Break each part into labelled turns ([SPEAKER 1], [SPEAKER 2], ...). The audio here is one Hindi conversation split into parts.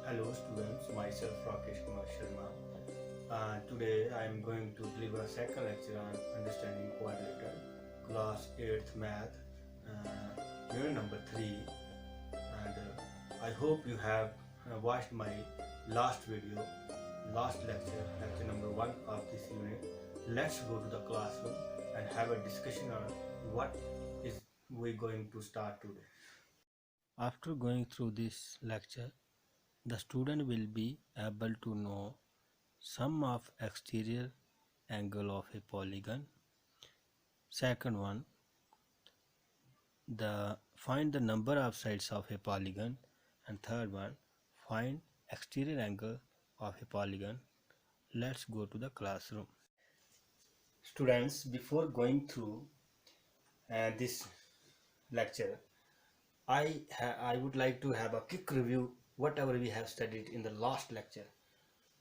[SPEAKER 1] Hello students, myself Rakesh Kumar Sharma. Today I am going to deliver a second lecture on understanding quadrilateral, class 8th math, unit number 3. And I hope you have watched my last video, last lecture, lecture number 1 of this unit. Let's go to the classroom and have a discussion on what is we going to start today. After going through this lecture, the student will be able to know sum of exterior angle of a polygon. Second one, find the number of sides of a polygon. And third one, find exterior angle of a polygon. Let's go to the classroom. Students, before going through this lecture, I would like to have a quick review whatever we have studied in the last lecture.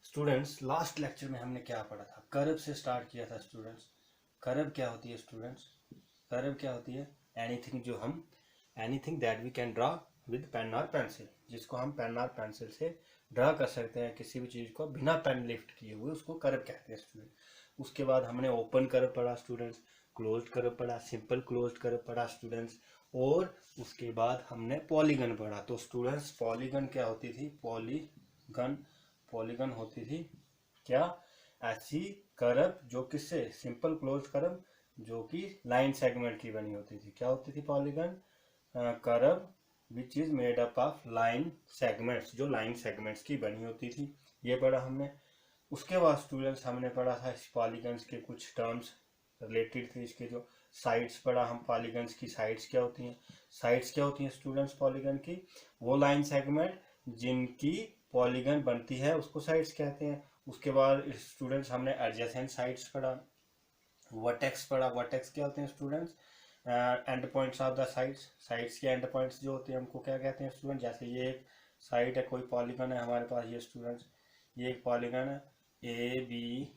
[SPEAKER 1] Students, last lecture में हमने क्या पढ़ा था? कर्व से स्टार्ट किया था स्टूडेंट्स. कर्व क्या होती है स्टूडेंट्स? कर्व क्या होती है? Anything that we can draw with pen और पेंसिल, जिसको हम पेन और पेंसिल से ड्रा कर सकते हैं. किसी भी चीज़ को बिना पेन लिफ्ट किए हुए उसको कर्व कहते हैं स्टूडेंट. उसके बाद हमने ओपन कर्व पढ़ा स्टूडेंट्स, क्लोज्ड कर्व पढ़ा, सिंपल क्लोज्ड कर्व पढ़ा स्टूडेंट्स, और उसके बाद हमने पॉलीगन पढ़ा. तो स्टूडेंट्स, पॉलीगन क्या होती थी? पॉलीगन होती थी क्या? ऐसी कर्व जो किससे? सिंपल क्लोज कर्व जो कि लाइन सेगमेंट की बनी होती थी. क्या होती थी? Polygon curve which is made up of line segments, जो लाइन सेगमेंट्स की बनी होती थी. ये पढ़ा हमने. उसके बाद स्टूडेंट्स हमने पढ़ा था इस पॉलीगन्स के कुछ टर्म्स रिलेटेड थे. इसके जो साइड्स पढ़ा हम, पॉलीगन्स की साइड्स क्या होती हैं? साइड्स क्या होती हैं स्टूडेंट्स पॉलीगन की? वो लाइन सेगमेंट जिनकी पॉलीगन बनती है उसको साइड्स कहते हैं. उसके बाद स्टूडेंट्स हमने एडजेसेंट साइड्स पढ़ा, वर्टेक्स पढ़ा. वर्टेक्स क्या होते हैं students? And points of the sides. Sides के एंड पॉइंट्स जो होते हैं हमको क्या कहते हैं स्टूडेंट? जैसे ये एक साइड है, कोई पॉलीगन है हमारे पास, ये स्टूडेंट्स ये एक पॉलीगन है ए बी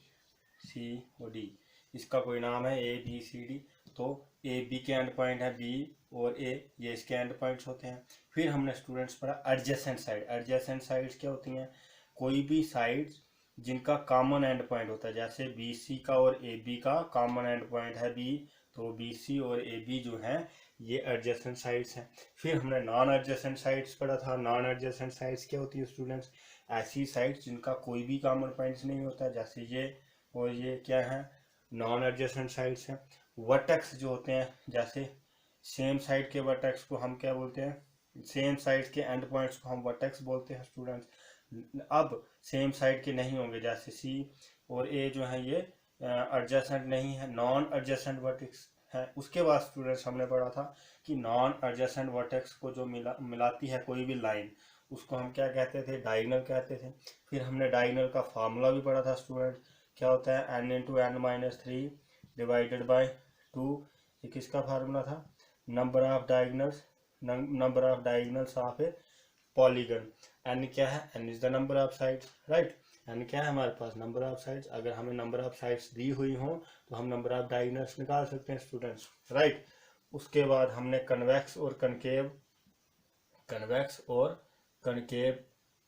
[SPEAKER 1] सी और डी. इसका कोई नाम है ए बी सी डी. तो ए बी के एंड पॉइंट है बी और ए, ये इसके एंड पॉइंट्स होते हैं. फिर हमने स्टूडेंट्स पढ़ा एडजेसेंट साइड. एडजेसेंट साइड्स क्या होती हैं? कोई भी साइड्स जिनका कॉमन एंड पॉइंट होता है. जैसे बी सी का और ए बी का कॉमन एंड पॉइंट है बी, तो बी सी और ए बी जो हैं ये एडजेसेंट साइड्स हैं. फिर हमने नॉन एडजेसेंट साइड्स पढ़ा था. नॉन एडजेसेंट साइड्स क्या होती है स्टूडेंट्स? ऐसी साइड्स जिनका कोई भी कॉमन पॉइंट्स नहीं होता. जैसे ये और ये क्या है? नॉन एडजेसेंट साइड्स हैं. वर्टेक्स जो होते हैं, जैसे सेम साइड के वर्टेक्स को हम क्या बोलते हैं? सेम साइड के एंड पॉइंट्स को हम वर्टेक्स बोलते हैं स्टूडेंट्स. अब सेम साइड के नहीं होंगे, जैसे सी और ए जो है ये एडजेसेंट नहीं है, नॉन एडजेसेंट वर्टेक्स है. उसके बाद स्टूडेंट्स हमने पढ़ा था कि नॉन एडजेसेंट वर्टेक्स को जो मिलाती है कोई भी लाइन, उसको हम क्या कहते थे? डायगोनल कहते थे. फिर हमने डायगोनल का फार्मूला भी पढ़ा था स्टूडेंट. क्या होता है? N into n minus 3 divided by 2. ये किसका फार्मूला था? Number of diagonals of a polygon. N क्या है? N is the number of sides, right. N क्या है हमारे पास? Number of sides. अगर हमें नंबर ऑफ साइड्स दी हुई हो तो हम नंबर ऑफ डायगोनल्स निकाल सकते हैं स्टूडेंट्स, राइट. उसके बाद हमने कन्वेक्स और कनकेव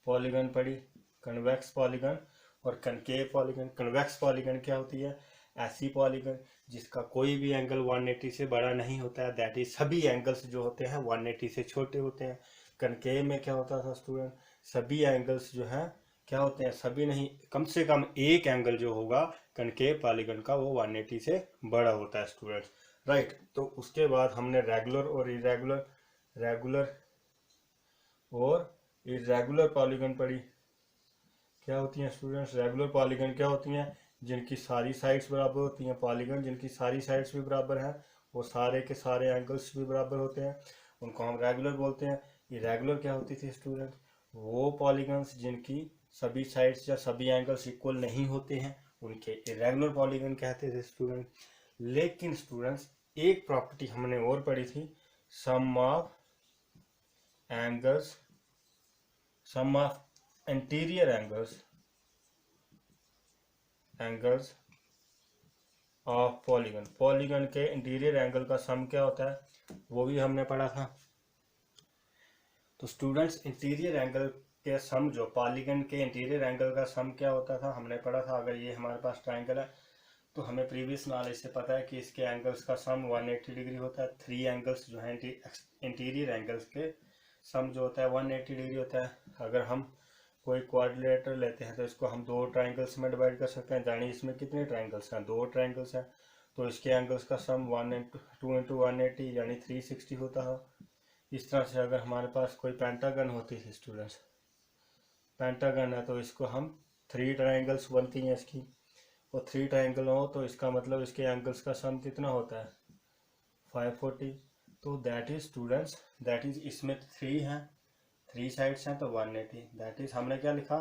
[SPEAKER 1] पॉलीगन पढ़ी. कन्वेक्स पॉलीगन और कनकेव पॉलीगन. कन्वेक्स पॉलीगन क्या होती है? ऐसी पॉलीगन जिसका कोई भी एंगल 180 से बड़ा नहीं होता है. दैट इज सभी एंगल्स जो होते हैं 180 से छोटे होते हैं. कनकेव में क्या होता था स्टूडेंट? सभी एंगल्स जो हैं क्या होते हैं? सभी नहीं, कम से कम एक एंगल जो होगा कनकेव पॉलीगन का वो 180 से बड़ा होता है स्टूडेंट्स, राइट. तो उसके बाद हमने रेगुलर और इरेगुलर पॉलीगन पढ़ी. क्या होती हैं स्टूडेंट्स? रेगुलर पॉलीगन क्या होती हैं? जिनकी सारी साइड्स बराबर होती हैं. पॉलीगन जिनकी सारी साइड्स भी बराबर हैं, वो सारे के सारे एंगल्स भी बराबर होते हैं, उनको हम रेगुलर बोलते हैं. इरेगुलर क्या होती थी स्टूडेंट? वो पॉलीगन्स जिनकी सभी साइड्स या सभी एंगल्स इक्वल नहीं होते हैं, उनके इरेगुलर पॉलीगन कहते थे स्टूडेंट. लेकिन स्टूडेंट्स एक प्रॉपर्टी हमने और पढ़ी थी, sum of interior angles of polygon. Polygon के इंटीरियर एंगल का सम क्या होता है वो भी हमने पढ़ा था. तो स्टूडेंट्स इंटीरियर एंगल के सम, जो पॉलीगन के इंटीरियर एंगल का सम क्या होता था हमने पढ़ा था। अगर ये हमारे पास ट्राइंगल है तो हमें प्रीवियस नॉलेज से पता है कि इसके एंगल्स का सम 180 डिग्री होता है। 3 एंगल्स जो हैं इंटीरियर एंगल्स के सम जो होता है 180 डिग्री होता है। अगर हम कोई क्वाड्रिलेटरल लेते हैं तो इसको हम 2 ट्राइंगल्स में डिवाइड कर सकते हैं। जानिए इसमें कितने ट्राइंगल्स हैं, 2 ट्राइंगल्स हैं, तो इसके एंगल्स का सम 2 इंटू 180 यानी 360 होता है। इस तरह से अगर हमारे पास कोई पेंटागन होती है स्टूडेंट्स, पेंटागन है तो इसको हम 3 ट्राइंगल्स बनती हैं इसकी, और 3 ट्राइंगल हो तो इसका मतलब इसके एंगल्स का सम कितना होता है 540। तो that is students, that is इसमें 3 हैं, 3 साइड्स हैं तो 180। दैट इज हमने क्या लिखा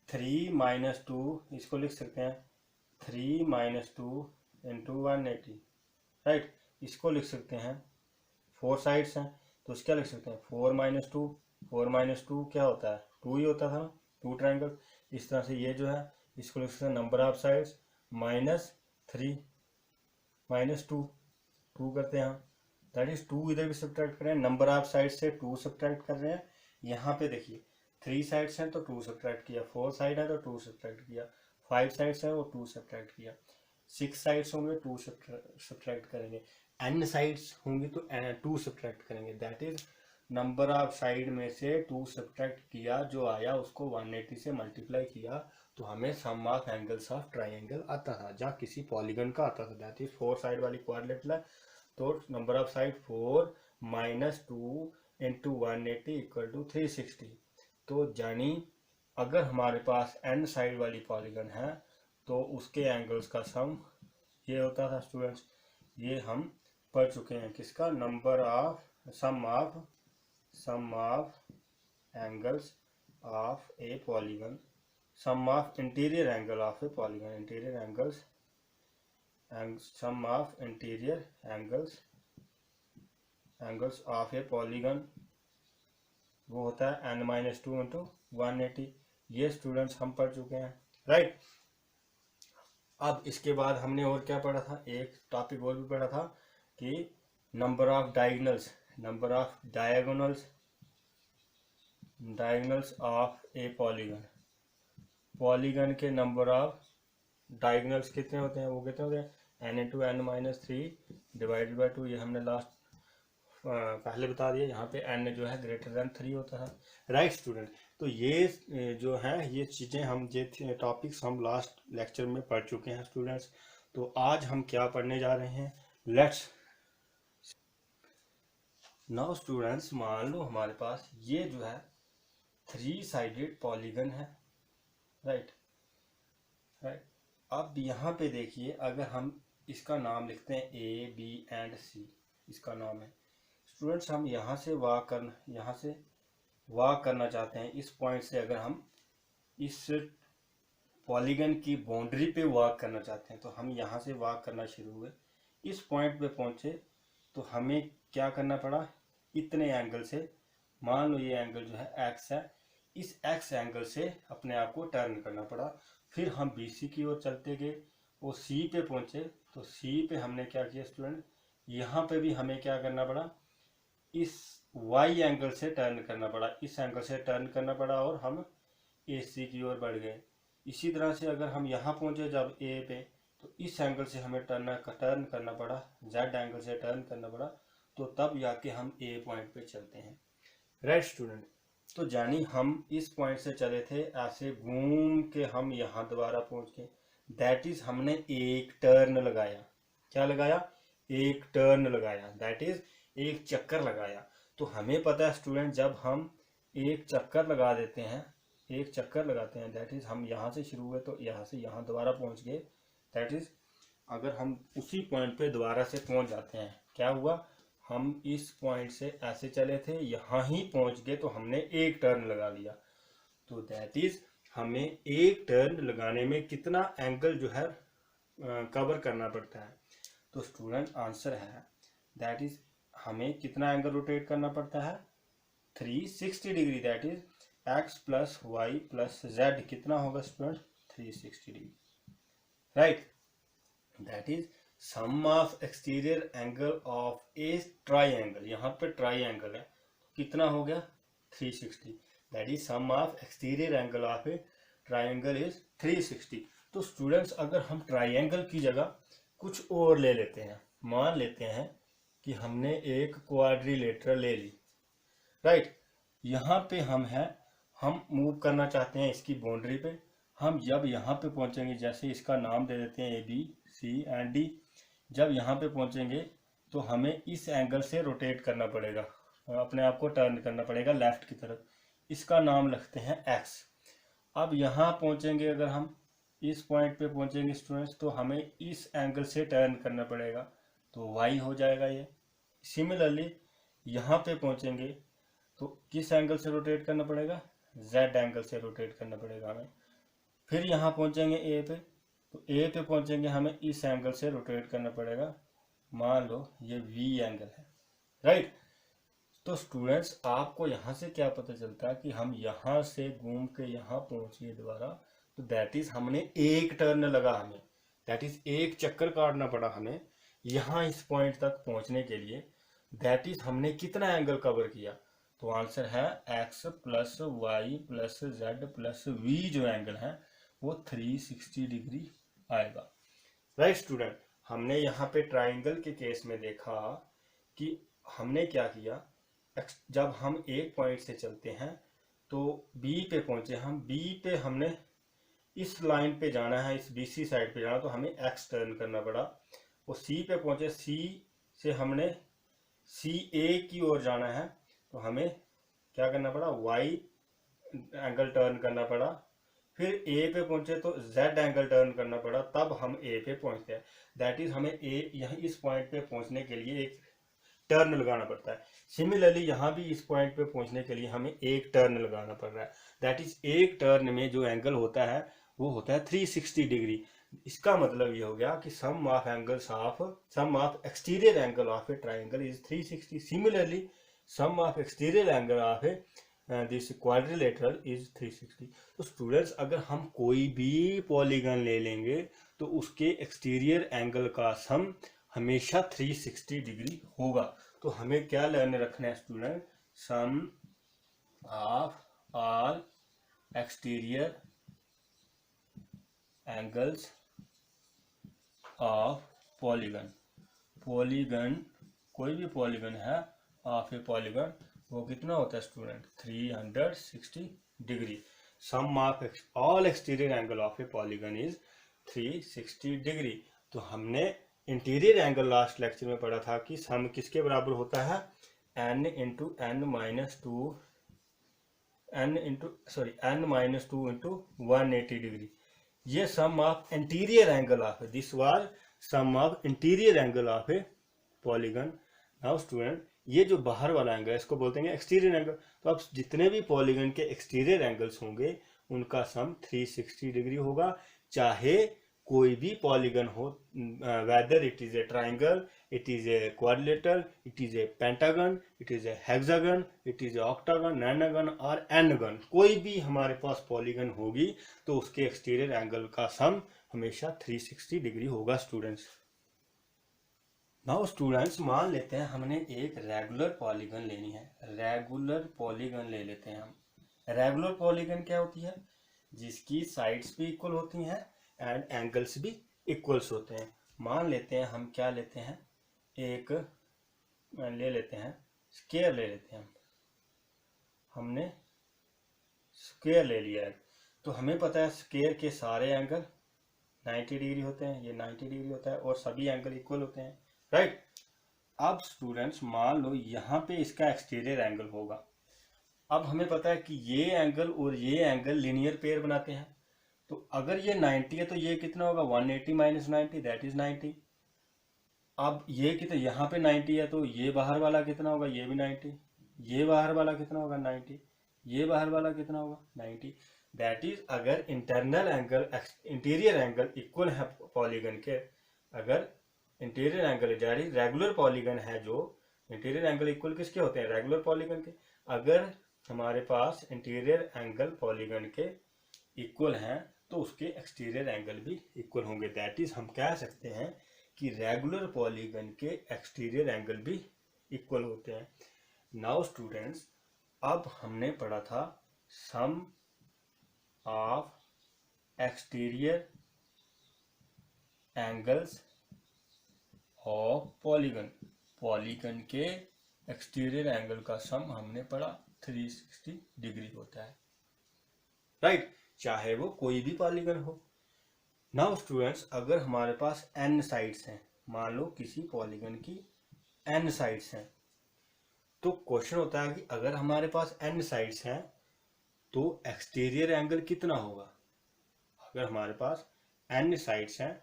[SPEAKER 1] 3 माइनस 2, इसको लिख सकते हैं 3 माइनस 2 इंटू 180, राइट। इसको लिख सकते हैं 4 साइड्स हैं तो इसका लिख सकते हैं 4 माइनस 2, 4 माइनस 2 क्या होता है 2 ही होता था ना, 2 ट्राइंगल। इस तरह से ये जो है इसको लिख सकते हैं number of sides minus 3 minus 2, 2 करते हैं, दैट इज 2 इधर भी सब्ट्रैक्ट करें, नंबर ऑफ साइड्स से 2 सब्ट्रैक्ट कर रहे हैं। यहाँ पे देखिए 3 साइड्स हैं तो 2 सब्ट्रैक्ट किया, 4 साइड है तो 2 सब्ट्रैक्ट किया, 5 साइड्स है वो 2 सब्ट्रैक्ट किया, 6 साइड्स होंगे 2 सब्ट्रैक्ट करेंगे, n साइड्स होंगी तो 2 सब्ट्रैक्ट करेंगे। That is number of side में से 2 सब्ट्रैक्ट किया, जो आया उसको 180 से मल्टीप्लाई किया तो हमें sum of angles of triangle आता था, जहाँ किसी पॉलीगन का आता था। दैट इज 4 साइड वाली क्वाड्रिलेटरल है तो number of side 4 minus 2 into 180 equal to 360। तो जानी अगर हमारे पास n साइड वाली पॉलीगन है तो उसके एंगल्स का सम ये होता था स्टूडेंट्स, ये हम पढ़ चुके हैं किसका, number of sum of angles of a polygon, sum of interior angle of a polygon, interior angles and sum of interior angles of a polygon वो होता है n माइनस 2 इंटू 180। ये स्टूडेंट्स हम पढ़ चुके हैं, राइट। अब इसके बाद हमने और क्या पढ़ा था, एक टॉपिक और भी पढ़ा था कि number of diagonals, number of diagonals of a polygon, polygon के नंबर ऑफ डायगोनल्स कितने होते हैं, वो कितने होते हैं n into n minus 3 divided by 2। ये हमने लास्ट पहले बता दिया, यहाँ पे n जो है ग्रेटर देन 3 होता है, राइट स्टूडेंट। तो ये जो है ये चीज़ें हम ये टॉपिक्स हम लास्ट लेक्चर में पढ़ चुके हैं स्टूडेंट्स। तो आज हम क्या पढ़ने जा रहे हैं, लेट्स नाउ स्टूडेंट्स, मान लो हमारे पास ये जो है 3 साइडेड पॉलीगन है, राइट। अब यहाँ पे देखिए अगर हम इसका नाम लिखते हैं A, B एंड C, इसका नाम है स्टूडेंट्स, हम यहाँ से वॉक करना चाहते हैं इस पॉइंट से। अगर हम इस पॉलीगन की बाउंड्री पे वॉक करना चाहते हैं तो हम यहाँ से वॉक करना शुरू हुए, इस पॉइंट पे पहुँचे तो हमें क्या करना पड़ा, इतने एंगल से, मान लो ये एंगल जो है x है, इस x एंगल से अपने आप को टर्न करना पड़ा। फिर हम BC की ओर चलते गए और C पे पहुँचे तो C पे हमने क्या किया स्टूडेंट, यहाँ पे भी हमें क्या करना पड़ा, इस Y एंगल से टर्न करना पड़ा, इस एंगल से टर्न करना पड़ा और हम AC की ओर बढ़ गए। इसी तरह से अगर हम यहाँ पहुँचे जब A पे तो इस एंगल से हमें टर्न करना पड़ा, Z एंगल से टर्न करना पड़ा, तो तब जाके हम A पॉइंट पे चलते हैं, राइट स्टूडेंट। तो जानी हम इस पॉइंट से चले थे, ऐसे घूम के हम यहाँ दोबारा पहुँच गए, दैट इज हमने एक टर्न लगाया, क्या लगाया, एक टर्न लगाया, दैट इज एक चक्कर लगाया। तो हमें पता है स्टूडेंट जब हम एक चक्कर लगा देते हैं, एक चक्कर लगाते हैं, दैट इज हम यहाँ से शुरू हुए तो यहाँ से यहाँ दोबारा पहुँच गए, दैट इज अगर हम उसी पॉइंट पे दोबारा से पहुँच जाते हैं, क्या हुआ, हम इस पॉइंट से ऐसे चले थे, यहाँ ही पहुँच गए तो हमने एक टर्न लगा लिया। तो दैट इज हमें एक टर्न लगाने में कितना एंगल जो है कवर करना पड़ता है। तो स्टूडेंट आंसर है दैट इज हमें कितना एंगल रोटेट करना पड़ता है 360 degree, that is x plus y plus z कितना होगा student 360 degree, right. That is sum of exterior angle of a triangle, यहाँ पे ट्राइंगल है कितना हो गया 360, that is sum of exterior angle of a triangle is 360। तो स्टूडेंट्स अगर हम ट्राइंगल की जगह कुछ और ले लेते हैं, मान लेते हैं कि हमने एक क्वाड्रिलेटरल ले ली, राइट। यहाँ पे हम मूव करना चाहते हैं इसकी बाउंड्री पे। हम जब यहाँ पे पहुँचेंगे, जैसे इसका नाम दे देते हैं ABC एंड D, जब यहाँ पे पहुँचेंगे तो हमें इस एंगल से रोटेट करना पड़ेगा, अपने आप को टर्न करना पड़ेगा लेफ्ट की तरफ। इसका नाम रखते हैं X। अब यहाँ पहुँचेंगे, अगर हम इस पॉइंट पे पहुँचेंगे स्टूडेंट्स, तो हमें इस एंगल से टर्न करना पड़ेगा, तो Y हो जाएगा ये। सिमिलरली यहाँ पे पहुँचेंगे तो किस एंगल से रोटेट करना पड़ेगा, Z एंगल से रोटेट करना पड़ेगा हमें। फिर यहाँ पहुँचेंगे A पे, तो A पे पहुँचेंगे हमें इस एंगल से रोटेट करना पड़ेगा, मान लो ये V एंगल है, राइट। तो स्टूडेंट्स आपको यहाँ से क्या पता चलता है कि हम यहाँ से घूम के यहाँ पहुँचे दोबारा, तो दैट इज हमने एक टर्न लगा, हमें दैट इज एक चक्कर काटना पड़ा हमें यहाँ इस पॉइंट तक पहुँचने के लिए। दैट इज हमने कितना एंगल कवर किया, तो आंसर है x plus y plus z plus v, जो एंगल है वो 360 डिग्री आएगा, राइट स्टूडेंट। हमने यहाँ पे ट्राइंगल के केस में देखा कि हमने क्या किया, जब हम एक पॉइंट से चलते हैं तो B पे पहुंचे, हम B पे हमने इस लाइन पे जाना है, इस BC साइड पे जाना, तो हमें X टर्न करना पड़ा। वो C पे पहुंचे, C से हमने CA की ओर जाना है, तो हमें क्या करना पड़ा, Y एंगल टर्न करना पड़ा। फिर A पे पहुंचे तो Z एंगल टर्न करना पड़ा, तब हम A पे पहुंचते हैं। दैट इज हमें यहाँ इस पॉइंट पे पहुंचने के लिए एक टर्न लगाना पड़ता है। सिमिलरली यहाँ भी इस पॉइंट पे पहुंचने के लिए हमें एक टर्न लगाना पड़ रहा है। दैट इज एक टर्न में जो एंगल होता है वो होता है 360 डिग्री। इसका मतलब ये हो गया कि sum of exterior angle of a triangle is 360। Similarly sum of exterior angle of a this quadrilateral is 360। तो स्टूडेंट्स अगर हम कोई भी पॉलीगन ले लेंगे तो उसके एक्सटीरियर एंगल का सम हमेशा 360 डिग्री होगा। तो हमें क्या लर्न रखना है student, sum of all exterior angles of polygon. Polygon कोई भी पॉलीगन है ऑफ ए पॉलीगन, वो कितना होता है student, 360 degree. Sum of all exterior angle of a polygon is 360 degree. तो हमने इंटीरियर एंगल लास्ट लेक्चर में पढ़ा था कि सम किसके बराबर होता है, n into n minus two into 180 degree. ये sum of interior angle of है, this was sum of interior angle of a polygon. Now student ये जो बाहर वाला एंगल है इसको बोलते हैं एक्सटीरियर एंगल। तो अब जितने भी पॉलीगन के एक्सटीरियर एंगल्स होंगे उनका सम 360 डिग्री होगा, चाहे कोई भी पॉलीगन हो, whether it is a triangle, it is a quadrilateral, it is a pentagon, it is a hexagon, it is a octagon, nonagon और एनगन। कोई भी हमारे पास पॉलीगन होगी तो उसके एक्सटीरियर एंगल का सम हमेशा 360 डिग्री होगा स्टूडेंट्स। नाउ स्टूडेंट्स मान लेते हैं हमने एक रेगुलर पॉलीगन लेनी है, रेगुलर पॉलीगन ले लेते हैं हम। रेगुलर पॉलीगन क्या होती है, जिसकी साइड्स भी इक्वल होती हैं एंड एंगल्स भी इक्वल्स होते हैं। मान लेते हैं हम क्या लेते हैं, एक ले लेते हैं स्क्वायर ले लेते हैं। हमने स्क्वायर ले लिया है तो हमें पता है स्क्वायर के सारे एंगल 90 डिग्री होते हैं, ये 90 डिग्री होता है और सभी एंगल इक्वल होते हैं, राइट। अब स्टूडेंट्स मान लो यहाँ पे इसका एक्सटीरियर एंगल होगा। अब हमें पता है कि ये एंगल और ये एंगल लिनियर पेयर बनाते हैं, तो अगर ये 90 है तो ये कितना होगा, 180 माइनस 90 दैट इज 90। अब ये कितना, यहाँ पे 90 है तो ये बाहर वाला कितना होगा, ये भी 90, ये बाहर वाला कितना होगा 90, ये बाहर वाला कितना होगा 90। दैट इज अगर internal angle interior angle equal है पॉलीगन के, अगर इंटीरियर एंगल रेगुलर पॉलीगन है, जो इंटीरियर एंगल इक्वल किसके होते हैं, रेगुलर पॉलीगन के। अगर हमारे पास इंटीरियर एंगल पॉलीगन के इक्वल हैं तो उसके एक्सटीरियर एंगल भी इक्वल होंगे। दैट इज हम कह सकते हैं कि रेगुलर पॉलीगन के एक्सटीरियर एंगल भी इक्वल होते हैं। नाउ स्टूडेंट्स अब हमने पढ़ा था sum of exterior angles of polygon. Polygon के एक्सटीरियर एंगल का सम हमने पढ़ा 360 डिग्री होता है, राइट, चाहे वो कोई भी पॉलीगन हो। नाउ स्टूडेंट्स, अगर हमारे पास n साइड्स हैं, मान लो किसी पॉलीगन की n साइड्स हैं, तो क्वेश्चन होता है कि अगर हमारे पास n साइड्स हैं तो एक्सटीरियर एंगल कितना होगा। अगर हमारे पास n साइड्स हैं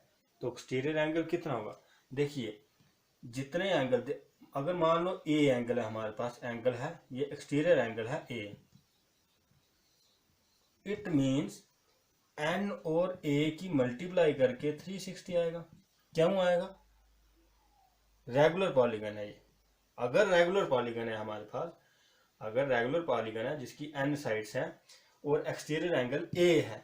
[SPEAKER 1] तो एक्सटीरियर एंगल कितना होगा। देखिए, जितने एंगल, अगर मान लो a एंगल है, हमारे पास एंगल है, ये एक्सटीरियर एंगल है a, इट मीन्स n और a की मल्टीप्लाई करके 360 आएगा। क्यों आएगा, रेगुलर पॉलीगन है ये। अगर रेगुलर पॉलीगन है हमारे पास, अगर रेगुलर पॉलीगन है जिसकी n साइड्स हैं और एक्सटीरियर एंगल a है,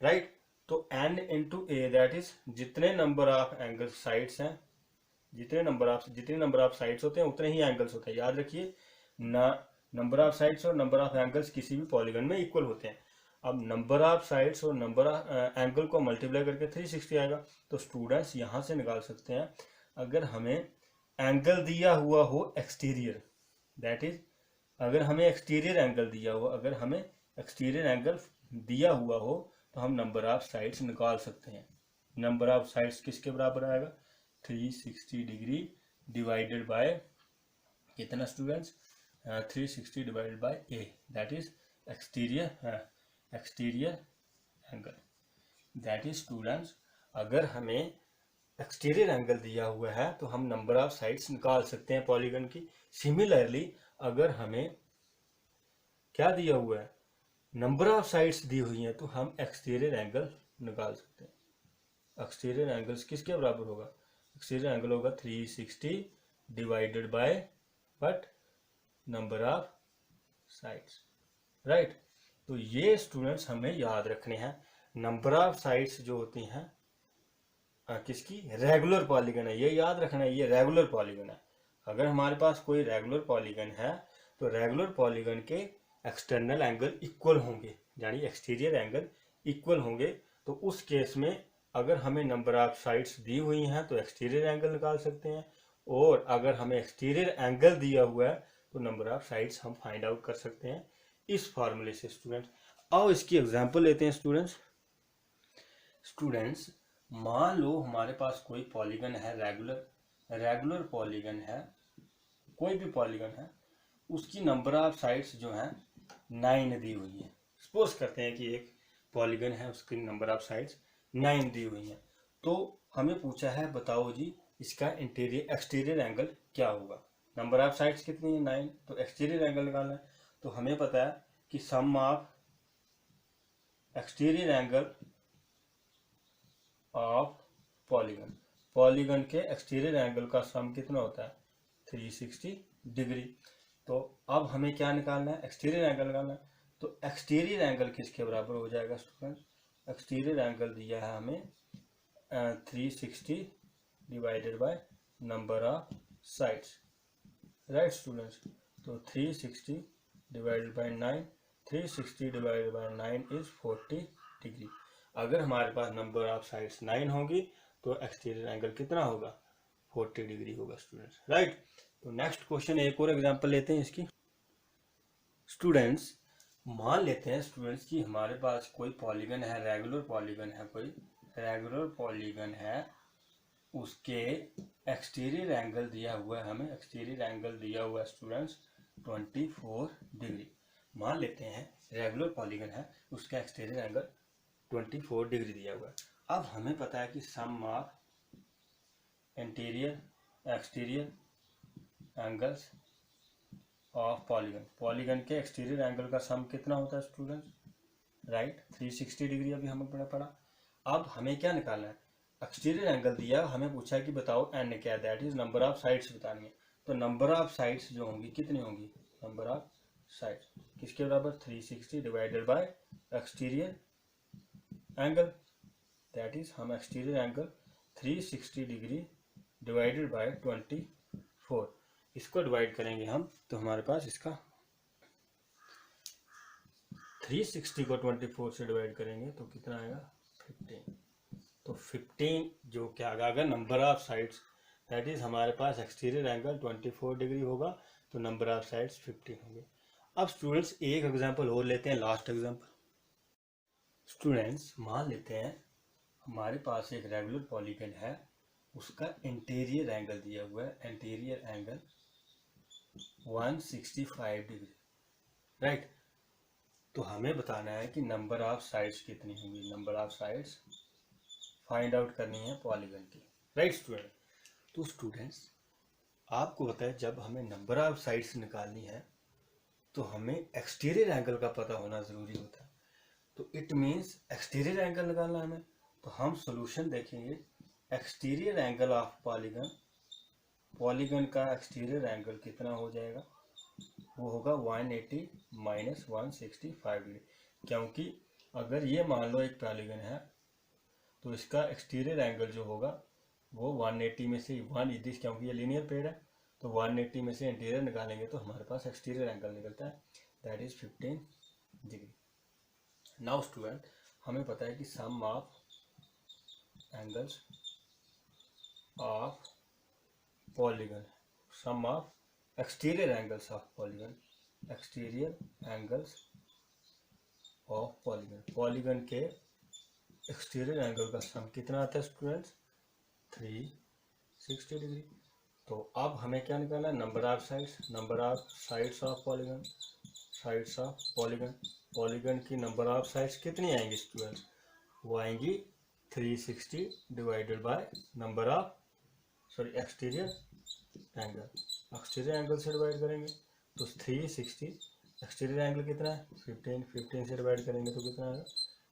[SPEAKER 1] राइट, तो n into A, that is जितने नंबर ऑफ एंगल साइड्स हैं, जितने नंबर ऑफ साइड्स होते हैं उतने ही एंगल्स होते हैं। याद रखिए ना, नंबर ऑफ साइड्स और नंबर ऑफ एंगल्स किसी भी पॉलीगन में इक्वल होते हैं। अब नंबर ऑफ साइड्स और नंबर ऑफ एंगल को मल्टीप्लाई करके 360 आएगा। तो स्टूडेंट्स यहाँ से निकाल सकते हैं, अगर हमें एंगल दिया हुआ हो एक्सटीरियर, दैट इज अगर हमें एक्सटीरियर एंगल दिया हो, अगर हमें एक्सटीरियर एंगल दिया हुआ हो तो हम नंबर ऑफ साइड्स निकाल सकते हैं। नंबर ऑफ साइड्स किसके बराबर आएगा, 360 डिग्री डिवाइडेड बाय कितना students, 360 divided bye A, that is exterior angle. That is students, अगर हमें एक्सटीरियर एंगल दिया हुआ है तो हम नंबर ऑफ साइड्स निकाल सकते हैं पॉलीगन की। सिमिलरली अगर हमें क्या दिया हुआ है, नंबर ऑफ साइड्स दी हुई हैं, तो हम एक्सटीरियर एंगल निकाल सकते हैं। एक्सटीरियर एंगल्स किसके बराबर होगा, एक्सटीरियर एंगल होगा 360 divided bye but number of sides, right. तो ये स्टूडेंट्स हमें याद रखने हैं। नंबर ऑफ साइड्स जो होती हैं किसकी, रेगुलर पॉलीगन है, ये याद रखना है, ये रेगुलर पॉलीगन है। अगर हमारे पास कोई रेगुलर पॉलीगन है तो रेगुलर पॉलीगन के एक्सटर्नल एंगल इक्वल होंगे, यानी एक्सटीरियर एंगल इक्वल होंगे। तो उस केस में अगर हमें नंबर ऑफ साइड्स दी हुई हैं तो एक्सटीरियर एंगल निकाल सकते हैं, और अगर हमें एक्सटीरियर एंगल दिया हुआ है तो नंबर ऑफ साइड्स हम फाइंड आउट कर सकते हैं इस फॉर्मूले से। स्टूडेंट्स आओ इसकी एग्जांपल लेते हैं। स्टूडेंट्स मान लो हमारे पास कोई पॉलीगन है, रेगुलर पॉलीगन है, कोई भी पॉलीगन है, उसकी नंबर ऑफ साइड्स जो हैं 9 दी हुई है। सपोज करते हैं कि एक पॉलीगन है, उसकी नंबर ऑफ साइड्स 9 दी हुई है। तो हमें पूछा है बताओ जी इसका एक्सटीरियर एंगल क्या होगा। नंबर ऑफ साइड्स कितनी है, 9, तो एक्सटीरियर एंगल निकालना है। तो हमें पता है कि sum of exterior angle of polygon के एक्सटीरियर एंगल का सम कितना होता है, 360 डिग्री। तो अब हमें क्या निकालना है, एक्सटीरियर एंगल निकालना है। तो एक्सटीरियर एंगल किसके बराबर हो जाएगा स्टूडेंट्स, एक्सटीरियर एंगल दिया है हमें 360 divided by number of sides, right students. तो 360 divided bye 9, 360 divided bye 9 is 40 degree. अगर हमारे पास नंबर ऑफ साइड्स 9 होगी तो एक्सटीरियर एंगल कितना होगा, 40 डिग्री होगा स्टूडेंट्स, राइट। तो नेक्स्ट क्वेश्चन, एक और एग्जांपल लेते हैं इसकी। स्टूडेंट्स मान लेते हैं स्टूडेंट्स कि हमारे पास कोई पॉलीगन है, रेगुलर पॉलीगन है, कोई रेगुलर पॉलीगन है, उसके एक्सटीरियर एंगल दिया हुआ है, हमें एक्सटीरियर एंगल दिया हुआ है स्टूडेंट्स 24 डिग्री। मान लेते हैं रेगुलर पॉलीगन है, उसका एक्सटीरियर एंगल 24 डिग्री दिया हुआ है। अब हमें पता है कि sum of exterior angles of polygon के एक्सटीरियर एंगल का सम कितना होता है स्टूडेंट्स, राइट, 360 डिग्री अभी हमें पड़ा। अब हमें क्या निकालना है, एक्सटीरियर एंगल दिया, हमें पूछा है कि बताओ n क्या, that is number of sides बतानी है। तो नंबर ऑफ साइड्स जो होंगी कितनी होंगी, नंबर ऑफ साइड्स किसके बराबर, 360 divided by exterior angle, that is हम exterior angle 360 degree divided by 24, इसको डिवाइड करेंगे हम तो हमारे पास इसका 360 को 24 से डिवाइड करेंगे तो कितना आएगा 15। तो 15 जो क्या आएगा number of sides, that is हमारे पास एक्सटीरियर एंगल 24 डिग्री होगा तो नंबर ऑफ साइड्स 15 होंगे। अब स्टूडेंट्स एक एग्जांपल और लेते हैं, लास्ट एग्जांपल। स्टूडेंट्स मान लेते हैं हमारे पास एक रेगुलर पॉलीगन है, उसका इंटीरियर एंगल दिया हुआ है, इंटीरियर एंगल 165 डिग्री, राइट। तो हमें बताना है कि नंबर ऑफ साइड्स कितनी होंगी, number of sides find out करनी है पॉलीगन की, राइट स्टूडेंट। तो स्टूडेंट्स आपको पता है जब हमें नंबर ऑफ साइड्स निकालनी है तो हमें एक्सटीरियर एंगल का पता होना ज़रूरी होता है। तो इट मीन्स एक्सटीरियर एंगल निकालना हमें, तो हम सॉल्यूशन देखेंगे। Exterior angle of polygon, polygon का एक्सटीरियर एंगल कितना हो जाएगा, वो होगा 180 माइनस 165 डिग्री, क्योंकि अगर ये मान लो एक पॉलीगन है तो इसका एक्सटीरियर एंगल जो होगा वो 180 में से 1 क्योंकि ये लीनियर पेड़ है तो 180 में से इंटीरियर निकालेंगे तो हमारे पास एक्सटीरियर एंगल निकलता है, that is 15 degree. Now student हमें पता है कि sum of angles of polygon, sum of exterior angles of polygon, exterior angles of polygon, polygon के एक्सटीरियर एंगल का सम कितना आता है स्टूडेंट्स 360 डिग्री। तो अब हमें क्या निकालना है, number of sides, number of sides of polygon, sides of polygon, polygon की नंबर ऑफ साइड्स कितनी आएंगी स्टूडेंट्स, वो आएंगी 360 divided by number of exterior angle, exterior angle से डिवाइड करेंगे तो 360, एक्सटीरियर एंगल कितना है 15 से डिवाइड करेंगे तो कितना आएगा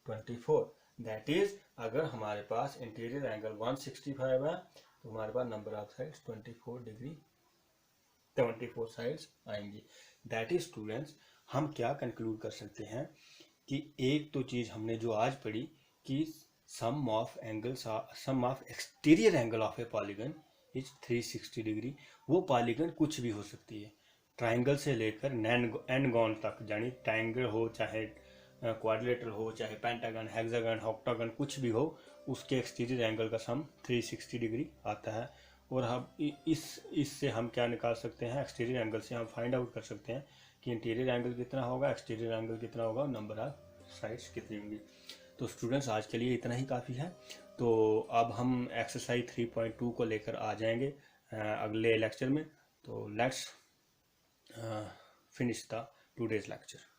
[SPEAKER 1] 24, दैट इज अगर हमारे पास इंटीरियर एंगल 165 है तो हमारे पास number of sides 24 degree, 24 sides आएंगी। दैट इज स्टूडेंट्स हम क्या कंक्लूड कर सकते हैं कि एक तो चीज़ हमने जो आज पढ़ी कि sum of angles, sum of exterior angle of a polygon is 360 degree. वो पॉलीगन कुछ भी हो सकती है, ट्राइंगल से लेकर एनगॉन तक, यानी ट्राइंगल हो चाहे क्वाड्रिलेटरल हो चाहे पेंटागन, हेक्सागन, ऑक्टागन, कुछ भी हो, उसके एक्सटीरियर एंगल का सम 360 डिग्री आता है। और हम इससे हम क्या निकाल सकते हैं, एक्सटीरियर एंगल से हम फाइंड आउट कर सकते हैं कि इंटीरियर एंगल कितना होगा, एक्सटीरियर एंगल कितना होगा, नंबर ऑफ साइड्स कितनी होंगी। तो स्टूडेंट्स आज के लिए इतना ही काफ़ी है। तो अब हम एक्सरसाइज 3.2 को लेकर आ जाएंगे अगले लेक्चर में। तो let's finish the today's lecture.